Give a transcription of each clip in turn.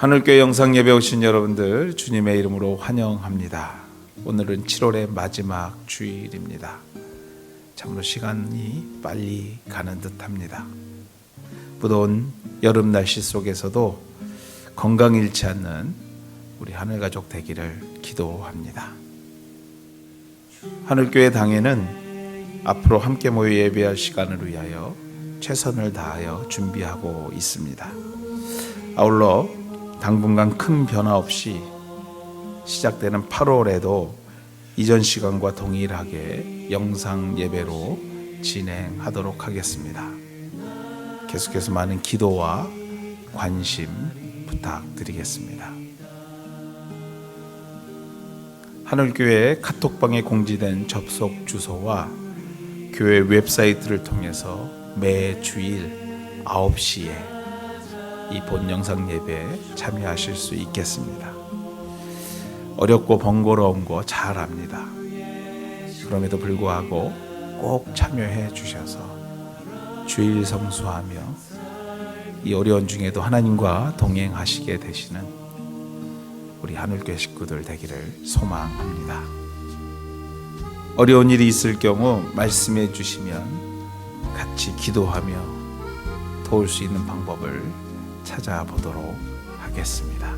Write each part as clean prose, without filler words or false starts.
하늘교회 영상 예배 오신 여러분들 주님의 이름으로 환영합니다. 오늘은 7월의 마지막 주일입니다. 참으로 시간이 빨리 가는 듯합니다. 무더운 여름 날씨 속에서도 건강 잃지 않는 우리 하늘가족 되기를 기도합니다. 하늘교회 당에는 앞으로 함께 모여 예배할 시간을 위하여 최선을 다하여 준비하고 있습니다. 아울러 당분간 큰 변화 없이 시작되는 8월에도 이전 시간과 동일하게 영상 예배로 진행하도록 하겠습니다. 계속해서 많은 기도와 관심 부탁드리겠습니다. 하늘교회 카톡방에 공지된 접속 주소와 교회 웹사이트를 통해서 매 주일 9시에 이 본 영상 예배에 참여하실 수 있겠습니다. 어렵고 번거로운 거 잘 압니다. 그럼에도 불구하고 꼭 참여해 주셔서 주일 성수하며 이 어려운 중에도 하나님과 동행하시게 되시는 우리 하늘교회 식구들 되기를 소망합니다. 어려운 일이 있을 경우 말씀해 주시면 같이 기도하며 도울 수 있는 방법을 찾아보도록 하겠습니다.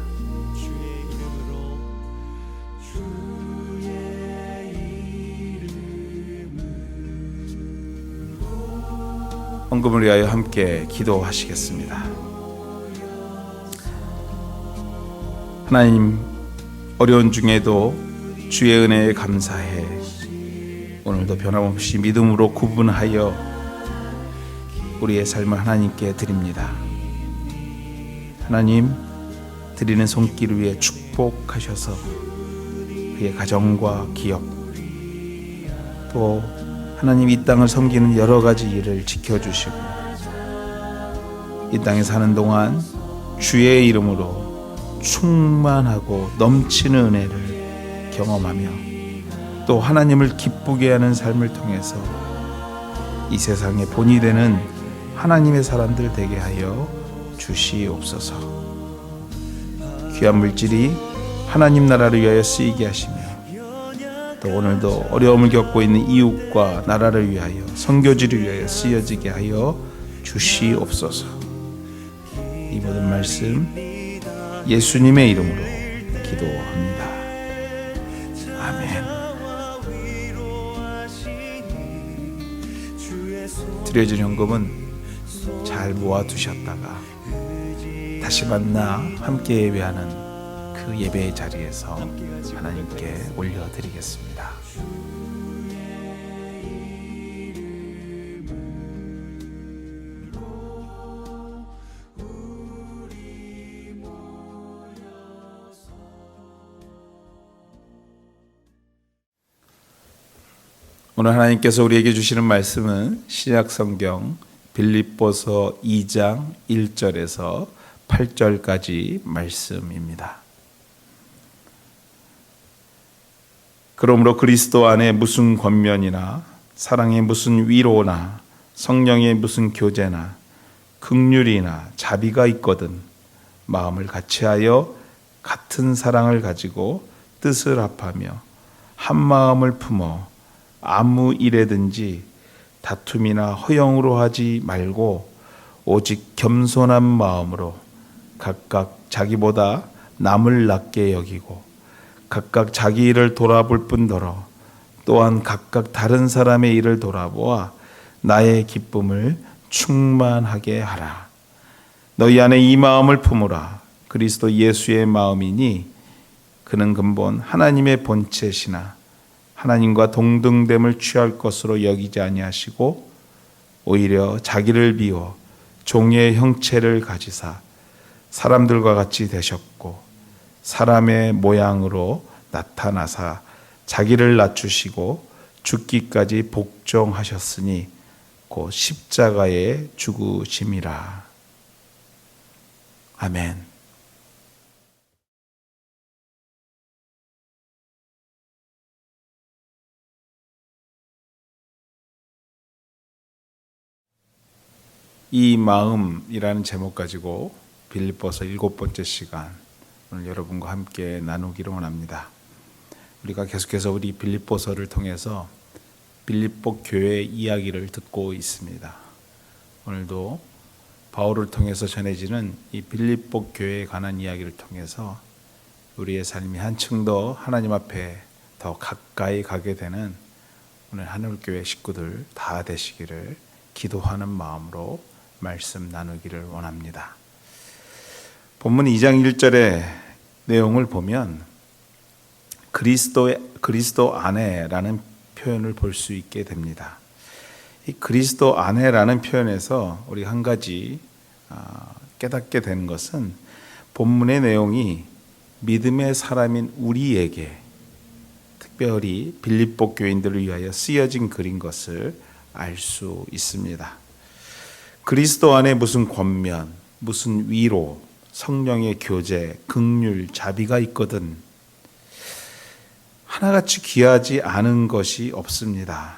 헌금을 위하여 함께 기도하시겠습니다. 하나님, 어려운 중에도 주의 은혜에 감사해 오늘도 변함없이 믿음으로 구분하여 우리의 삶을 하나님께 드립니다. 하나님, 드리는 손길 위에 축복하셔서 그의 가정과 기업, 또 하나님 이 땅을 섬기는 여러 가지 일을 지켜주시고 이 땅에 사는 동안 주의 이름으로 충만하고 넘치는 은혜를 경험하며 또 하나님을 기쁘게 하는 삶을 통해서 이 세상의 본이 되는 하나님의 사람들 되게 하여 주시옵소서. 귀한 물질이 하나님 나라를 위하여 쓰이게 하시며 또 오늘도 어려움을 겪고 있는 이웃과 나라를 위하여 선교지를 위하여 쓰여지게 하여 주시옵소서. 이 모든 말씀 예수님의 이름으로 기도합니다. 아멘. 드려진 헌금은 잘 모아두셨다가 다시 만나 함께 예배하는 그 예배의 자리에서 하나님께 올려드리겠습니다. 오늘 하나님께서 우리에게 주시는 말씀은 신약성경 빌립보서 2장 1절에서 8절까지 말씀입니다. 그러므로 그리스도 안에 무슨 권면이나 사랑의 무슨 위로나 성령의 무슨 교제나 긍휼이나 자비가 있거든 마음을 같이하여 같은 사랑을 가지고 뜻을 합하며 한 마음을 품어 아무 일에든지 다툼이나 허영으로 하지 말고 오직 겸손한 마음으로 각각 자기보다 남을 낮게 여기고 각각 자기 일을 돌아볼 뿐더러 또한 각각 다른 사람의 일을 돌아보아 나의 기쁨을 충만하게 하라. 너희 안에 이 마음을 품으라. 그리스도 예수의 마음이니 그는 근본 하나님의 본체시나 하나님과 동등됨을 취할 것으로 여기지 아니하시고 오히려 자기를 비워 종의 형체를 가지사 사람들과 같이 되셨고 사람의 모양으로 나타나사 자기를 낮추시고 죽기까지 복종하셨으니 곧 십자가에 죽으심이라. 아멘. 이 마음이라는 제목 가지고 빌립보서 7번째 시간 오늘 여러분과 함께 나누기를 원합니다. 우리가 계속해서 우리 빌립보서를 통해서 빌립보 교회 이야기를 듣고 있습니다. 오늘도 바울을 통해서 전해지는 이 빌립보 교회에 관한 이야기를 통해서 우리의 삶이 한층 더 하나님 앞에 더 가까이 가게 되는 오늘 하늘교회 식구들 다 되시기를 기도하는 마음으로 말씀 나누기를 원합니다. 본문 2장 1절의 내용을 보면 그리스도 안에라는 표현을 볼 수 있게 됩니다. 이 그리스도 안에라는 표현에서 우리 한 가지 깨닫게 되는 것은 본문의 내용이 믿음의 사람인 우리에게 특별히 빌립보 교인들을 위하여 쓰여진 글인 것을 알 수 있습니다. 그리스도 안에 무슨 권면, 무슨 위로, 성령의 교제, 긍휼, 자비가 있거든 하나같이 귀하지 않은 것이 없습니다.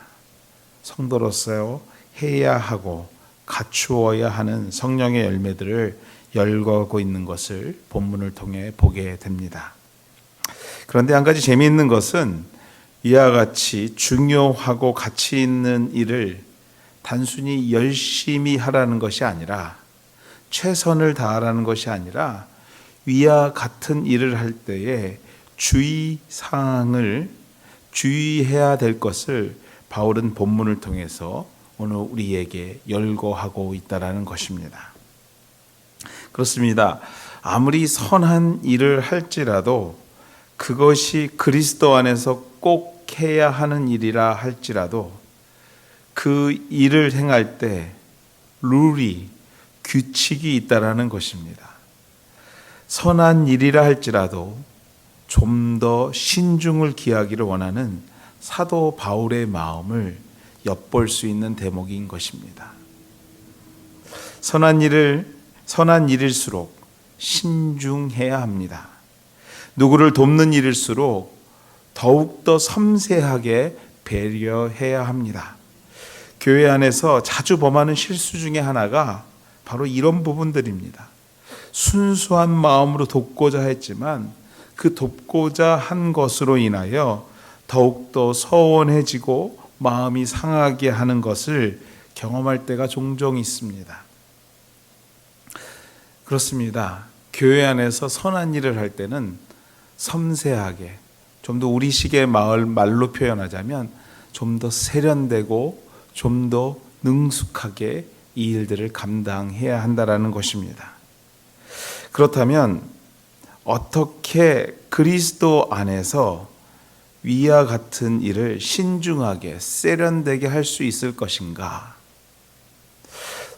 성도로서 해야 하고 갖추어야 하는 성령의 열매들을 열거하고 있는 것을 본문을 통해 보게 됩니다. 그런데 한 가지 재미있는 것은 이와 같이 중요하고 가치 있는 일을 단순히 열심히 하라는 것이 아니라 최선을 다하라는 것이 아니라 위와 같은 일을 할 때에 주의사항을 주의해야 될 것을 바울은 본문을 통해서 오늘 우리에게 열거하고 있다는 것입니다. 그렇습니다. 아무리 선한 일을 할지라도 그것이 그리스도 안에서 꼭 해야 하는 일이라 할지라도 그 일을 행할 때 룰이 규칙이 있다라는 것입니다. 선한 일이라 할지라도 좀 더 신중을 기하기를 원하는 사도 바울의 마음을 엿볼 수 있는 대목인 것입니다. 선한 일일수록 신중해야 합니다. 누구를 돕는 일일수록 더욱더 섬세하게 배려해야 합니다. 교회 안에서 자주 범하는 실수 중에 하나가 바로 이런 부분들입니다. 순수한 마음으로 돕고자 했지만 그 돕고자 한 것으로 인하여 더욱더 서운해지고 마음이 상하게 하는 것을 경험할 때가 종종 있습니다. 그렇습니다. 교회 안에서 선한 일을 할 때는 섬세하게 좀 더 우리식의 말로 표현하자면 좀 더 세련되고 좀 더 능숙하게 이 일들을 감당해야 한다는 것입니다. 그렇다면 어떻게 그리스도 안에서 위와 같은 일을 신중하게 세련되게 할 수 있을 것인가?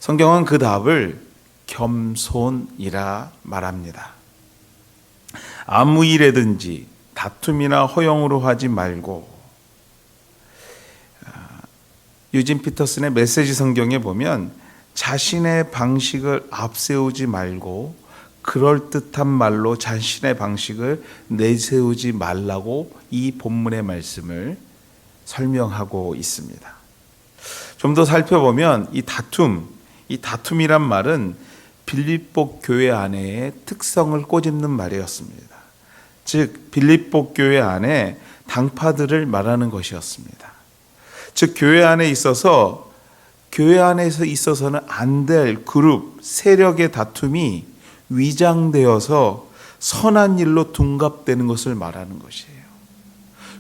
성경은 그 답을 겸손이라 말합니다. 아무 일에든지 다툼이나 허영으로 하지 말고, 유진 피터슨의 메시지 성경에 보면 자신의 방식을 앞세우지 말고 그럴듯한 말로 자신의 방식을 내세우지 말라고 이 본문의 말씀을 설명하고 있습니다. 좀 더 살펴보면 이 다툼이란 말은 빌립보 교회 안에의 특성을 꼬집는 말이었습니다. 즉 빌립보 교회 안에 당파들을 말하는 것이었습니다. 즉 교회 안에서 있어서는 안 될 그룹, 세력의 다툼이 위장되어서 선한 일로 둔갑되는 것을 말하는 것이에요.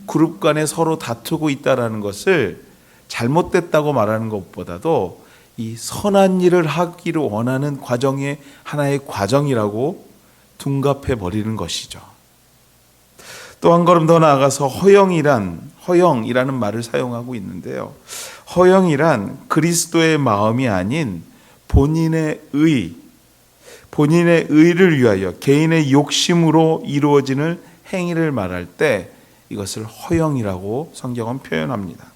그룹 간에 서로 다투고 있다는 것을 잘못됐다고 말하는 것보다도 이 선한 일을 하기를 원하는 과정의 하나의 과정이라고 둔갑해 버리는 것이죠. 또 한 걸음 더 나아가서 허영이라는 말을 사용하고 있는데요. 허영이란 그리스도의 마음이 아닌 본인의 의를 위하여 개인의 욕심으로 이루어지는 행위를 말할 때 이것을 허영이라고 성경은 표현합니다.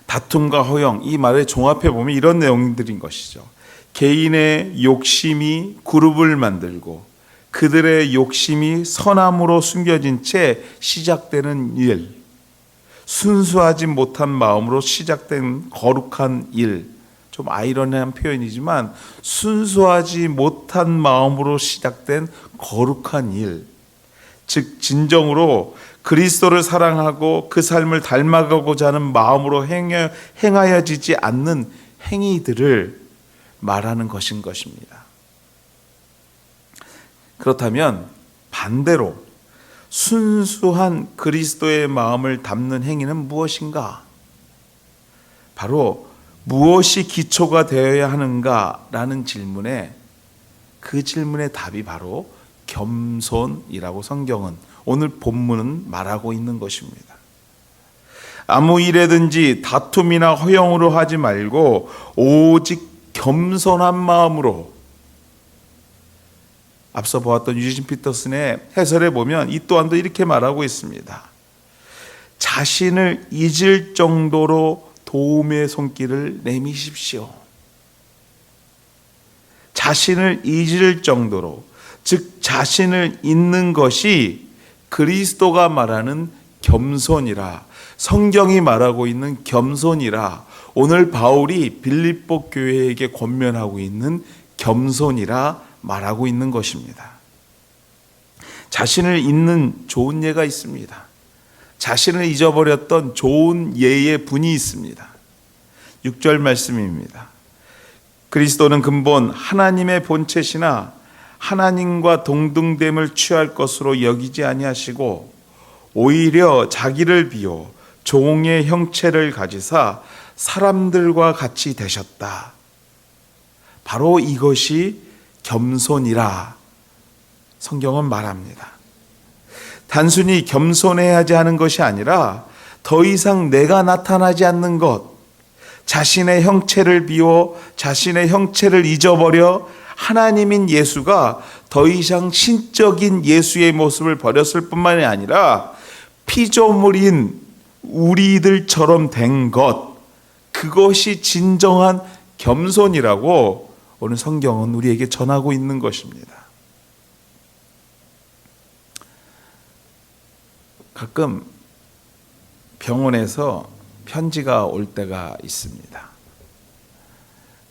다툼과 허영, 이 말을 종합해 보면 이런 내용들인 것이죠. 개인의 욕심이 그룹을 만들고 그들의 욕심이 선함으로 숨겨진 채 시작되는 일, 순수하지 못한 마음으로 시작된 거룩한 일, 좀 아이러니한 표현이지만 순수하지 못한 마음으로 시작된 거룩한 일, 즉 진정으로 그리스도를 사랑하고 그 삶을 닮아가고자 하는 마음으로 행하여지지 않는 행위들을 말하는 것인 것입니다. 그렇다면 반대로 순수한 그리스도의 마음을 담는 행위는 무엇인가? 바로 무엇이 기초가 되어야 하는가라는 질문에 그 질문의 답이 바로 겸손이라고 성경은 오늘 본문은 말하고 있는 것입니다. 아무 일에든지 다툼이나 허영으로 하지 말고 오직 겸손한 마음으로, 앞서 보았던 유진 피터슨의 해설에 보면 이 또한도 이렇게 말하고 있습니다. 자신을 잊을 정도로 도움의 손길을 내미십시오. 자신을 잊을 정도로, 즉 자신을 잊는 것이 그리스도가 말하는 겸손이라, 성경이 말하고 있는 겸손이라, 오늘 바울이 빌립보 교회에게 권면하고 있는 겸손이라 말하고 있는 것입니다. 자신을 잊는 좋은 예가 있습니다. 자신을 잊어버렸던 좋은 예의 분이 있습니다. 6절 말씀입니다. 그리스도는 근본 하나님의 본체시나 하나님과 동등됨을 취할 것으로 여기지 아니하시고 오히려 자기를 비워 종의 형체를 가지사 사람들과 같이 되셨다. 바로 이것이 겸손이라 성경은 말합니다. 단순히 겸손해야지 하는 것이 아니라 더 이상 내가 나타나지 않는 것, 자신의 형체를 비워 자신의 형체를 잊어버려 하나님인 예수가 더 이상 신적인 예수의 모습을 버렸을 뿐만이 아니라 피조물인 우리들처럼 된 것, 그것이 진정한 겸손이라고 오늘 성경은 우리에게 전하고 있는 것입니다. 가끔 병원에서 편지가 올 때가 있습니다.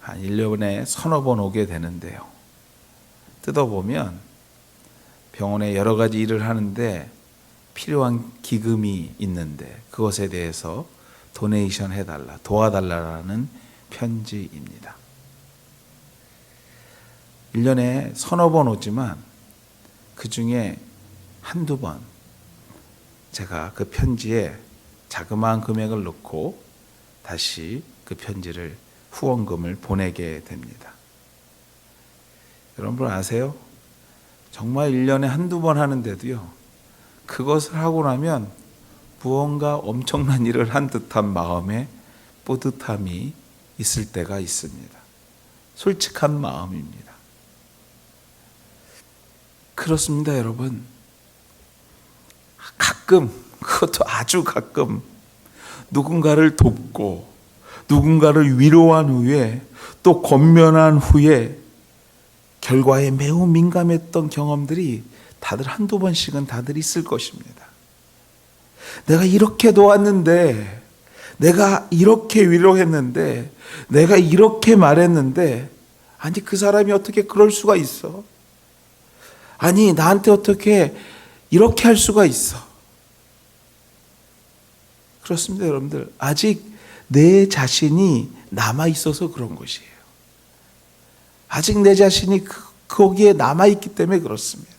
한 1년에 서너 번 오게 되는데요. 뜯어보면 병원에 여러 가지 일을 하는데 필요한 기금이 있는데 그것에 대해서 도네이션 해달라, 도와달라는 편지입니다. 1년에 서너 번 오지만 그 중에 한두 번 제가 그 편지에 자그마한 금액을 넣고 다시 그 편지를 후원금을 보내게 됩니다. 여러분 아세요? 정말 1년에 한두 번 하는데도요, 그것을 하고 나면 무언가 엄청난 일을 한 듯한 마음에 뿌듯함이 있을 때가 있습니다. 솔직한 마음입니다. 그렇습니다, 여러분. 가끔, 그것도 아주 가끔 누군가를 돕고 누군가를 위로한 후에 또 권면한 후에 결과에 매우 민감했던 경험들이 다들 한두 번씩은 다들 있을 것입니다. 내가 이렇게 도왔는데, 내가 이렇게 위로했는데, 내가 이렇게 말했는데, 아니 그 사람이 어떻게 그럴 수가 있어? 아니 나한테 어떻게 이렇게 할 수가 있어? 그렇습니다, 여러분들. 아직 내 자신이 남아 있어서 그런 것이에요. 아직 내 자신이 거기에 남아 있기 때문에 그렇습니다.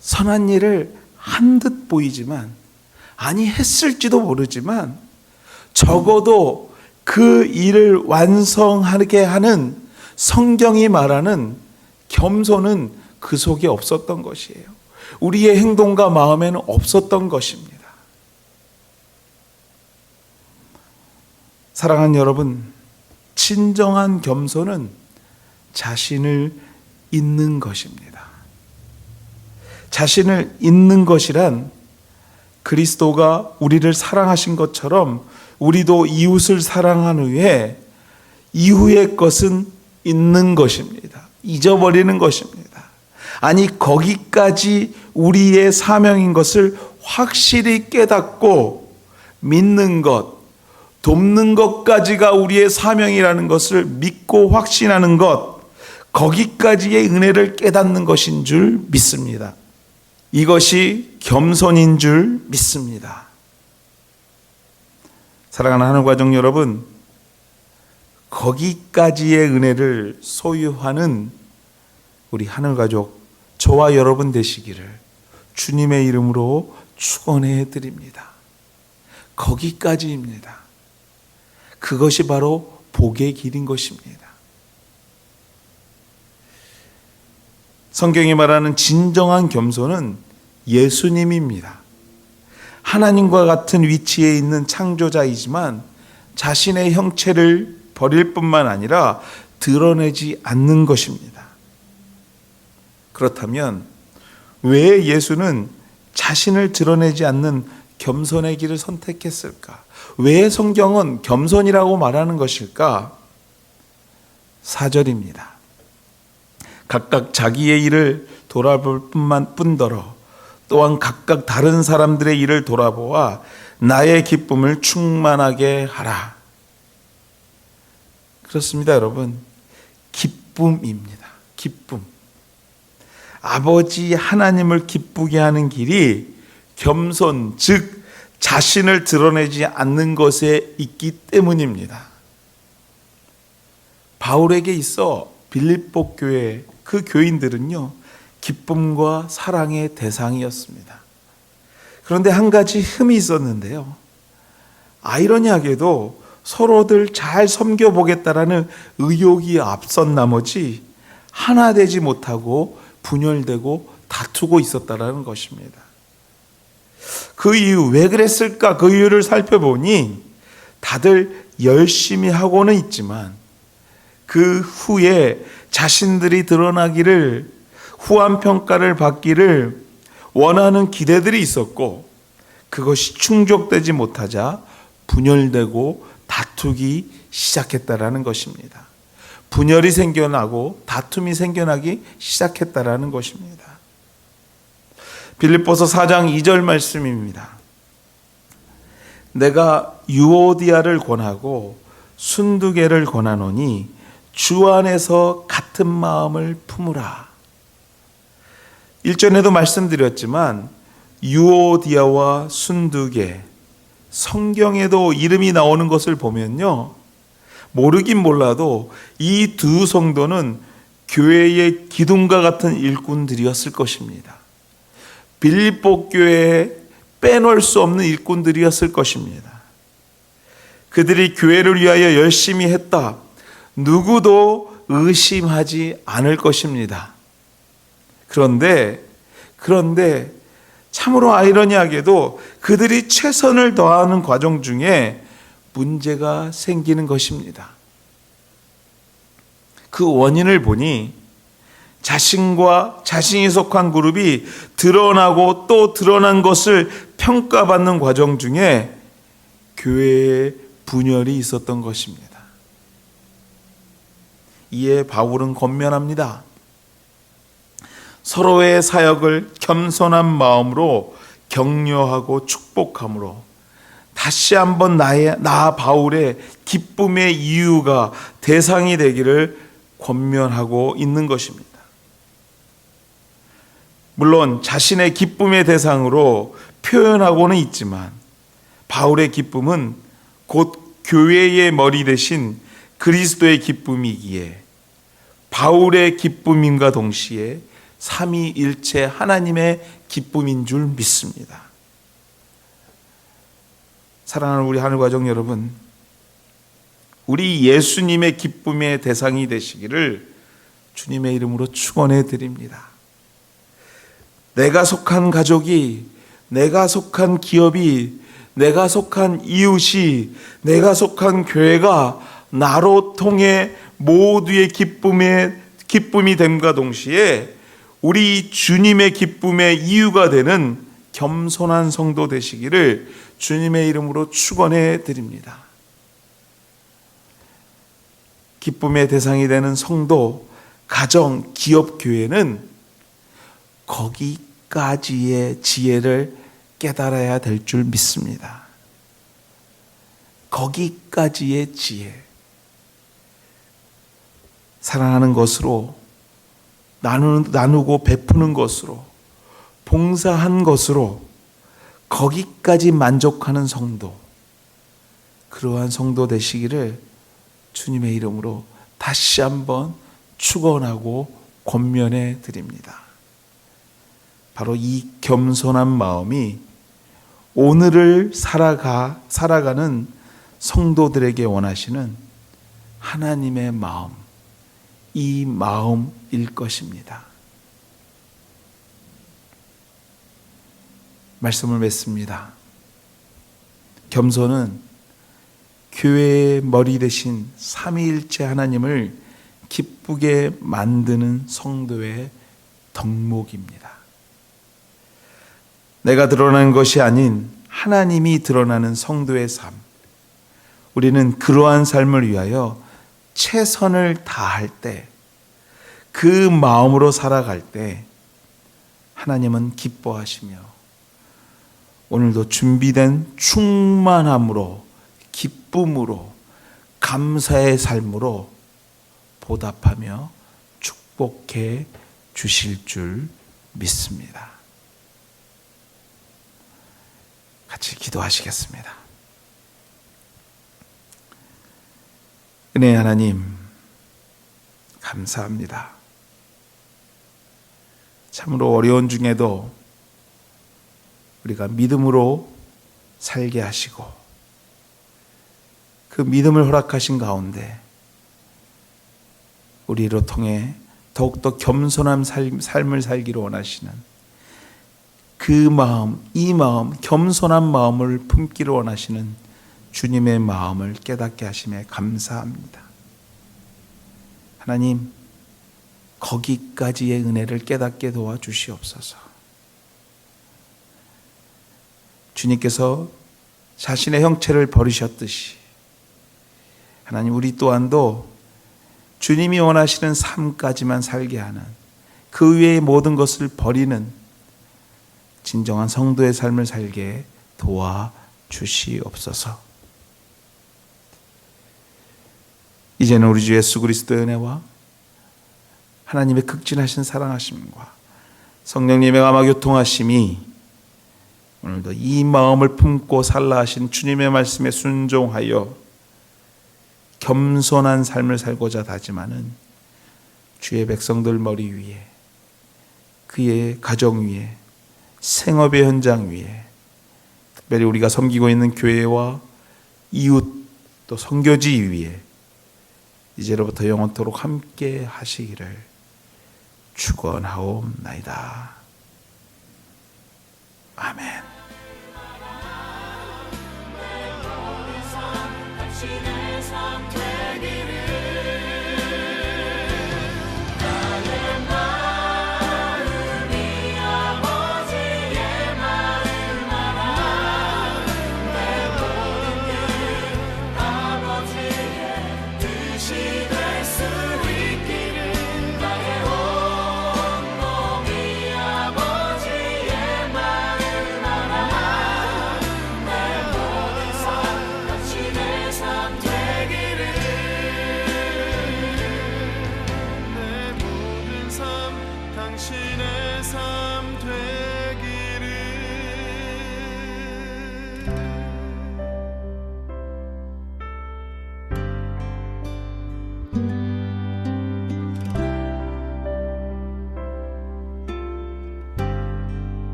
선한 일을 한 듯 보이지만, 아니 했을지도 모르지만 적어도 그 일을 완성하게 하는 성경이 말하는 겸손은 그 속에 없었던 것이에요. 우리의 행동과 마음에는 없었던 것입니다. 사랑하는 여러분, 진정한 겸손은 자신을 잊는 것입니다. 자신을 잊는 것이란 그리스도가 우리를 사랑하신 것처럼 우리도 이웃을 사랑한 후에 이후의 것은 잊는 것입니다. 잊어버리는 것입니다. 아니 거기까지 우리의 사명인 것을 확실히 깨닫고 믿는 것, 돕는 것까지가 우리의 사명이라는 것을 믿고 확신하는 것, 거기까지의 은혜를 깨닫는 것인 줄 믿습니다. 이것이 겸손인 줄 믿습니다. 사랑하는 하늘가족 여러분, 거기까지의 은혜를 소유하는 우리 하늘가족, 저와 여러분 되시기를 주님의 이름으로 축원해 드립니다. 거기까지입니다. 그것이 바로 복의 길인 것입니다. 성경이 말하는 진정한 겸손은 예수님입니다. 하나님과 같은 위치에 있는 창조자이지만 자신의 형체를 버릴 뿐만 아니라 드러내지 않는 것입니다. 그렇다면 왜 예수는 자신을 드러내지 않는 겸손의 길을 선택했을까? 왜 성경은 겸손이라고 말하는 것일까? 4절입니다. 각각 자기의 일을 돌아볼 뿐더러 또한 각각 다른 사람들의 일을 돌아보아 나의 기쁨을 충만하게 하라. 그렇습니다, 여러분. 기쁨입니다. 기쁨. 아버지 하나님을 기쁘게 하는 길이 겸손, 즉 자신을 드러내지 않는 것에 있기 때문입니다. 바울에게 있어 빌립보 교회 그 교인들은요, 기쁨과 사랑의 대상이었습니다. 그런데 한 가지 흠이 있었는데요. 아이러니하게도 서로들 잘 섬겨보겠다라는 의욕이 앞선 나머지 하나 되지 못하고 분열되고 다투고 있었다라는 것입니다. 그 이유, 왜 그랬을까? 그 이유를 살펴보니 다들 열심히 하고는 있지만 그 후에 자신들이 드러나기를, 후한 평가를 받기를 원하는 기대들이 있었고 그것이 충족되지 못하자 분열되고 다투기 시작했다라는 것입니다. 분열이 생겨나고 다툼이 생겨나기 시작했다라는 것입니다. 빌립보서 4장 2절 말씀입니다. 내가 유오디아를 권하고 순두개를 권하노니 주 안에서 같은 마음을 품으라. 1절에도 말씀드렸지만 유오디아와 순두개, 성경에도 이름이 나오는 것을 보면요, 모르긴 몰라도 이 두 성도는 교회의 기둥과 같은 일꾼들이었을 것입니다. 빌립보 교회에 빼놓을 수 없는 일꾼들이었을 것입니다. 그들이 교회를 위하여 열심히 했다, 누구도 의심하지 않을 것입니다. 그런데 참으로 아이러니하게도 그들이 최선을 다하는 과정 중에 문제가 생기는 것입니다. 그 원인을 보니 자신과 자신이 속한 그룹이 드러나고 또 드러난 것을 평가받는 과정 중에 교회에 분열이 있었던 것입니다. 이에 바울은 권면합니다. 서로의 사역을 겸손한 마음으로 격려하고 축복함으로 다시 한번 나 바울의 기쁨의 이유가 대상이 되기를 권면하고 있는 것입니다. 물론 자신의 기쁨의 대상으로 표현하고는 있지만 바울의 기쁨은 곧 교회의 머리 대신 그리스도의 기쁨이기에 바울의 기쁨임과 동시에 삼위일체 하나님의 기쁨인 줄 믿습니다. 사랑하는 우리 하늘가족 여러분, 우리 예수님의 기쁨의 대상이 되시기를 주님의 이름으로 축원해 드립니다. 내가 속한 가족이, 내가 속한 기업이, 내가 속한 이웃이, 내가 속한 교회가 나로 통해 모두의 기쁨이 됨과 동시에 우리 주님의 기쁨의 이유가 되는 겸손한 성도 되시기를 주님의 이름으로 축원해 드립니다. 기쁨의 대상이 되는 성도, 가정, 기업, 교회는 거기까지의 지혜를 깨달아야 될 줄 믿습니다. 거기까지의 지혜, 사랑하는 것으로, 나누고 베푸는 것으로, 봉사한 것으로 거기까지 만족하는 성도, 그러한 성도 되시기를 주님의 이름으로 다시 한번 축원하고 권면해 드립니다. 바로 이 겸손한 마음이 오늘을 살아가는 성도들에게 원하시는 하나님의 마음, 이 마음일 것입니다. 말씀을 맺습니다. 겸손은 교회의 머리 대신 삼위일체 하나님을 기쁘게 만드는 성도의 덕목입니다. 내가 드러나는 것이 아닌 하나님이 드러나는 성도의 삶, 우리는 그러한 삶을 위하여 최선을 다할 때, 그 마음으로 살아갈 때 하나님은 기뻐하시며 오늘도 준비된 충만함으로, 기쁨으로, 감사의 삶으로 보답하며 축복해 주실 줄 믿습니다. 같이 기도하시겠습니다. 은혜의 하나님, 감사합니다. 참으로 어려운 중에도 우리가 믿음으로 살게 하시고 그 믿음을 허락하신 가운데 우리로 통해 더욱더 겸손한 삶을 살기를 원하시는 그 마음, 이 마음, 겸손한 마음을 품기를 원하시는 주님의 마음을 깨닫게 하심에 감사합니다. 하나님, 거기까지의 은혜를 깨닫게 도와주시옵소서. 주님께서 자신의 형체를 버리셨듯이 하나님, 우리 또한도 주님이 원하시는 삶까지만 살게 하는, 그 외의 모든 것을 버리는 진정한 성도의 삶을 살게 도와주시옵소서. 이제는 우리 주 예수 그리스도의 은혜와 하나님의 극진하신 사랑하심과 성령님의 감화 교통하심이 오늘도 이 마음을 품고 살라 하신 주님의 말씀에 순종하여 겸손한 삶을 살고자 다짐하는 주의 백성들 머리 위에, 그의 가정 위에, 생업의 현장 위에, 특별히 우리가 섬기고 있는 교회와 이웃 또 선교지 위에 이제로부터 영원토록 함께 하시기를 축원하옵나이다. 아멘.